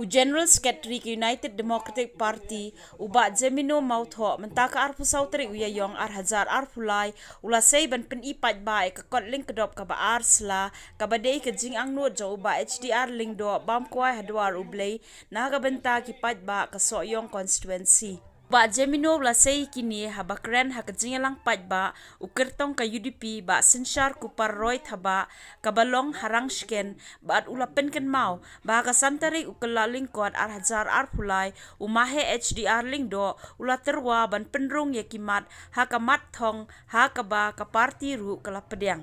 General Secretary ke United Democratic Party uba Jemino Mautho mentaka arpu sautri uyayong hazar arpulai ula sei ban pen ipat ba ke kotling kedop ka ba arsla ka ba dei ke jing ang no jo uba HDR ling do bam kwai hadwar ublei na ka benta ki pat ba ka soyong constituency. Ba Jemino la sei kini habakren hakajingalang patba ukirtong ka UDP ba sinsyar kupar roy thaba kabalong harang shken ba at ulapen ken mau ba ka santari ukalaling kwad ar hazar ar pulai umahe HDR lingdo ulaterwa ban penrung yakimat hakamat thong hakaba ka party ru kala pedang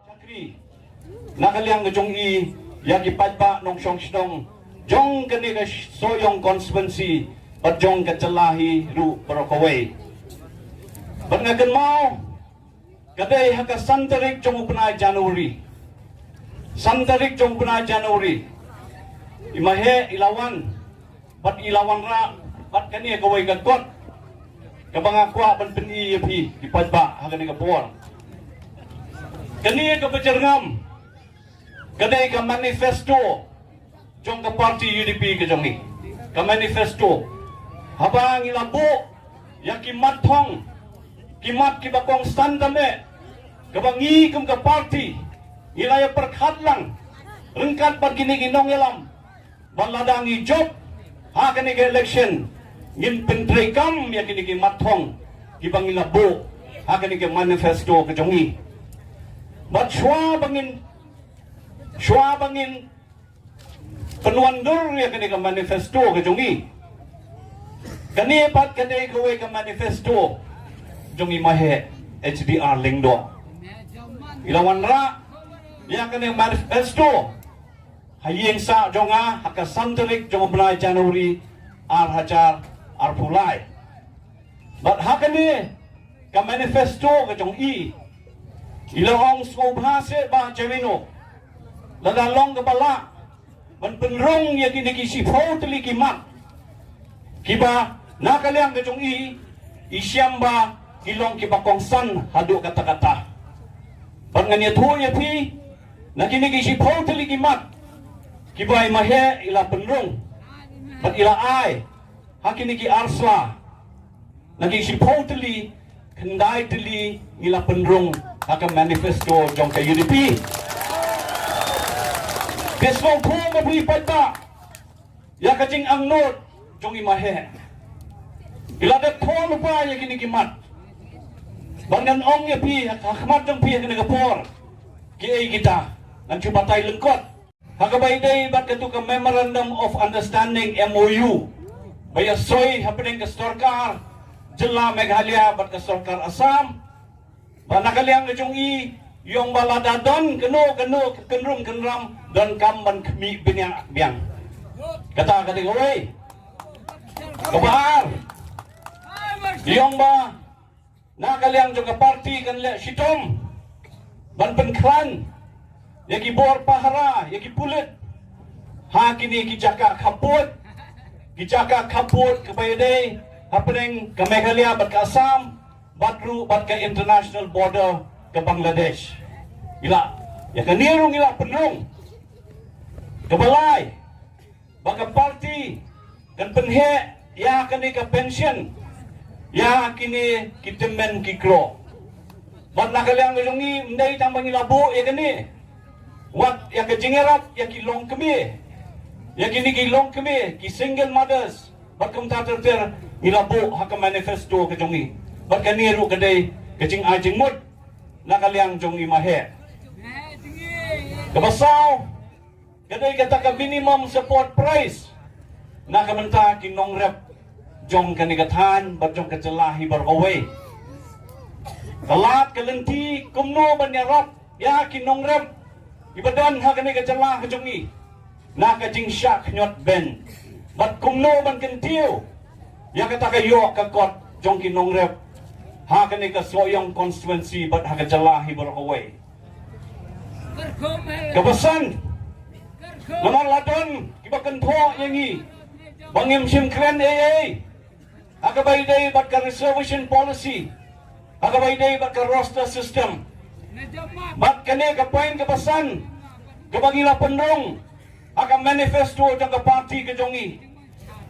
Chakri nakaliang ngejong i yakipat ba nong syong shnong jong kani ka soyong constituency Pajong kacalahi ru perokaway. Bernakan mau kadai haka santarik jong upna Januari. Santarik jong upna Januari. Imahe ilawan. Pat ilawan ra. Pat kani kaway gagkot. Kabangakwa ban peni yapi ipajba haka ni kapuar. Kani kapajarngam. Kadai ka manifesto jong ka party UDP ka jong ni. Ka manifesto habang ilabo yakimat thong kimat kibakong standame kabangi kum ka party ilaya perkhat lang rengkat pagini ginong ilam baladangi job ha kani ke election ngin pentrekam yakini kimat thong kibang ilabo ha kani ke manifesto kejongi bat shwa bangin penuandur yakini ke manifesto kejongi Kani pat kani kaway ka manifesto jong imahe HDR lingdo. Ilawan ra ya kani manifesto hayeng sa jonga hakasantelik jong bulan Januari ar hajar ar pulai. But hakani ka manifesto ka jong i ilahong skobhase ba Jemino ladalong kapala man penrong ya kini kisi totally kimat kiba nakaliang kajong isyamba ilong kibakongsan hadu kata-kata. Pangan yato yapi nakinig isi totally kimat kiba imahe ila penrung pat ila ay hakinigi arsla nagi isi totally kendai teli ila penrung haka manifesto jong ka UDP. Besmong po mabuhi pata ya kajing ang not jong imahe ilada thon pa ya kini kimat bangan ong ya pi hakmat jong pi kini kapor ki kita nan cubatay lengkot hagabay day bat katu ka memorandum of understanding MOU baya soy happening ka Sarkar jela Meghalaya bat ka Sarkar Assam banakaliang jong i yung baladadon keno kenrum kenram dan kamban kemi biang kata kata oi kabar yung ba nakaliang juga party kan le sitom ban penkran yaki bor pahara yaki pulit ha kini kijaka kaput kebayade happening ke Meghalaya bat ke Assam batru bat ke international border ke Bangladesh ila ya kanirung ila penung kebalai baka party kan penhe ya kini ke pension ya kini kitemen kikro bat nakaliang ngejungi ndai tambang ilabo ya kini wat ya ke jingerat ya ki long kemi ya kini ki long kemi ki single mothers bat kum tater ilabo hak manifesto kejungi bat kaniru kedai kejing ajing mut nakaliang jungi mahe kebasaw kedai kata ka minimum support price nakamenta kinong rep jong kanigatan bat jong kacelahi barkaway kalat kalenti kumno banyarap ya kinong rep ibadan ha kani kacelah jongi na kajing syak nyot ben bat kumno ban kentiu ya kata kayo kakot jong kinong rep ha kani ka soyong constituency bat ha kacelahi barkaway kabasan naman ladon kibakan tho yangi bangim sim kren agabay day bat ka reservation policy agabay day bat ka roster system bat kani ka point kabasan kabagila pendong Aka manifesto jang ka party ke jongi.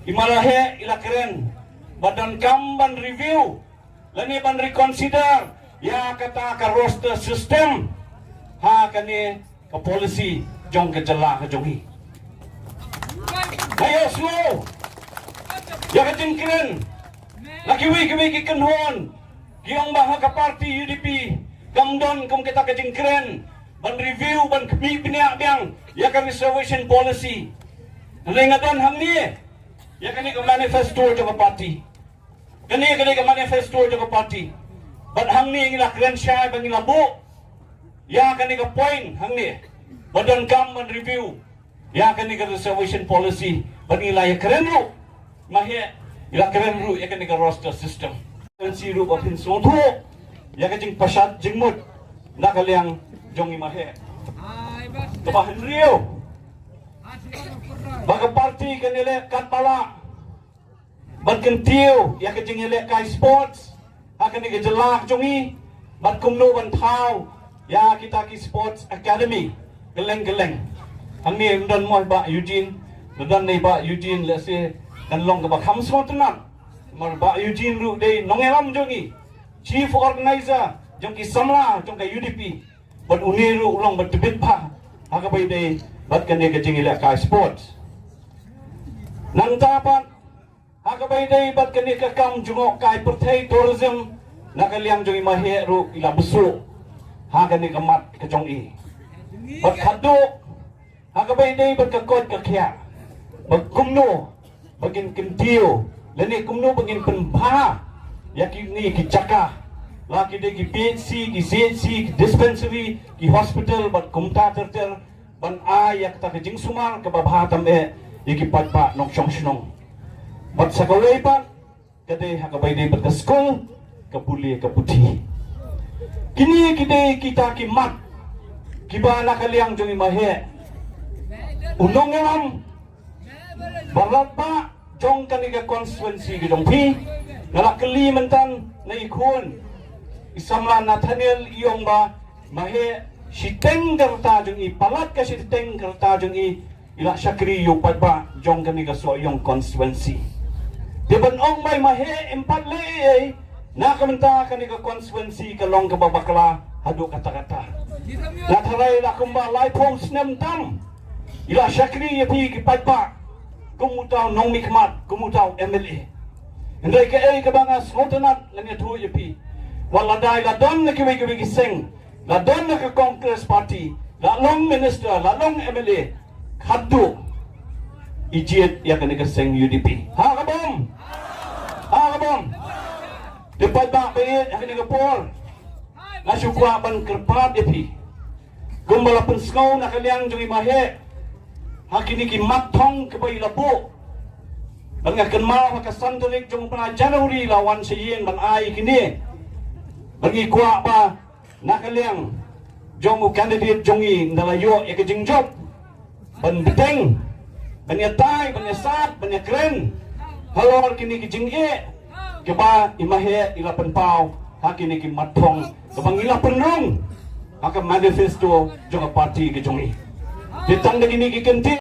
Imalahe ila keren. Badan kamban review. Lani ban reconsider. Ya kata ka roster system. Ha kani ka policy jong ke jala ke jongi. Ayo slow. Ya ka keren. Lakiwi ki kenhon. Giong baha ka party UDP. Gamdon kum kita ka keren. Ban review ban kami piniak biang. Ya ka reservation policy. Lengadon hang ni. Ya kani ka manifesto jong ka party. Kani ka manifesto jong ka party. Ban hang ni ngila keren syai ban ngila bu. Ya kani ka point hang ni. Badan kam ban review. Ya kani ka reservation policy. Ban ngila ya keren ru. Mahe ila keren ru ya kani ka roster system. Si ru ba pin so tho. Ya ka jing pasat jing mut. Nakaliang jong imahe. Tabahan Rio. Baga party kanile katpala. Bat kentiu ya ka jing ile kai sports. Akan ni jelak jongi. Bat kumno ban thau. Ya kita ki sports academy. Geleng. Ang ni ndan mo ba Eugene. Ndan ni ba Eugene let's say kan long ka ba kham so tenat. Mar ba Eugene ru dei nongelam jongi. Chief organizer jong ki samla jong ka UDP. Bat uniru ulong bat debit pa. Haka bay day bat kanya ka jing ila ka sports. Nang dapat haka bay day bat kanya ka kam jungo ka pertai tourism nakaliang jong imahe ru ila besu. Haka ni kamat ka jong i. Bat khadu haka bay day bat ka kot ka kya. Bat kumno bagin kentiu lani kumno bagin penpa yakini ki caka. Laki de ki PHC, ki CHC, ki dispensary, ki hospital, bat kumta terter, ban ayak ta kajing sumar ke babhatam iki patpa nong syong syong. Bat sa kaway pa, kade hakabay de bat ka school, kapuli kaputi. Kini kide kita ki mat, kiba nakaliang jong imahe. Unong ngamam, barat pa, jong kaniga constituency ki jong pi, ngalakali mentan na ikon. Isamla Nathaniel iyong ba mahe siteng kerta jung i palat ka siteng kerta jung i ila syakri yung padba jong kani ka so yung constituency. Diban ong may mahe empat le na kamenta kani ka constituency ka long ka babakla hadu kata-kata. Natharay la kumba lai pong snem tam ila syakri yapi ki padba kumutaw nong mikmat kumutaw MLA. Henday ka ka bangas ngotanat lang yatu yapi. Waladai la don na kiwi kiseng, la don na ka Congress Party, la long minister, la long MLA, khadu ijiet ya ka kiseng UDP. Ha kabom? Depat ba bayit ya ka por. Na syukwa ban kerpat epi. Gumbala penskaw na kaliang jung imahe. Hakini ki matong kabay labo. Banga kenmal makasandalig jung pana January lawan siyen ban ai kini. Bagi kuat pa nakaliang jong candidate jongi nalayo ikajing job ban beteng ban yatay ban yasat ban yakren halor kini kijing keba imahe ilapan pau hakini ki matong kabang ilapan rong haka manifesto jong party ki jongi ditang kini ki kenti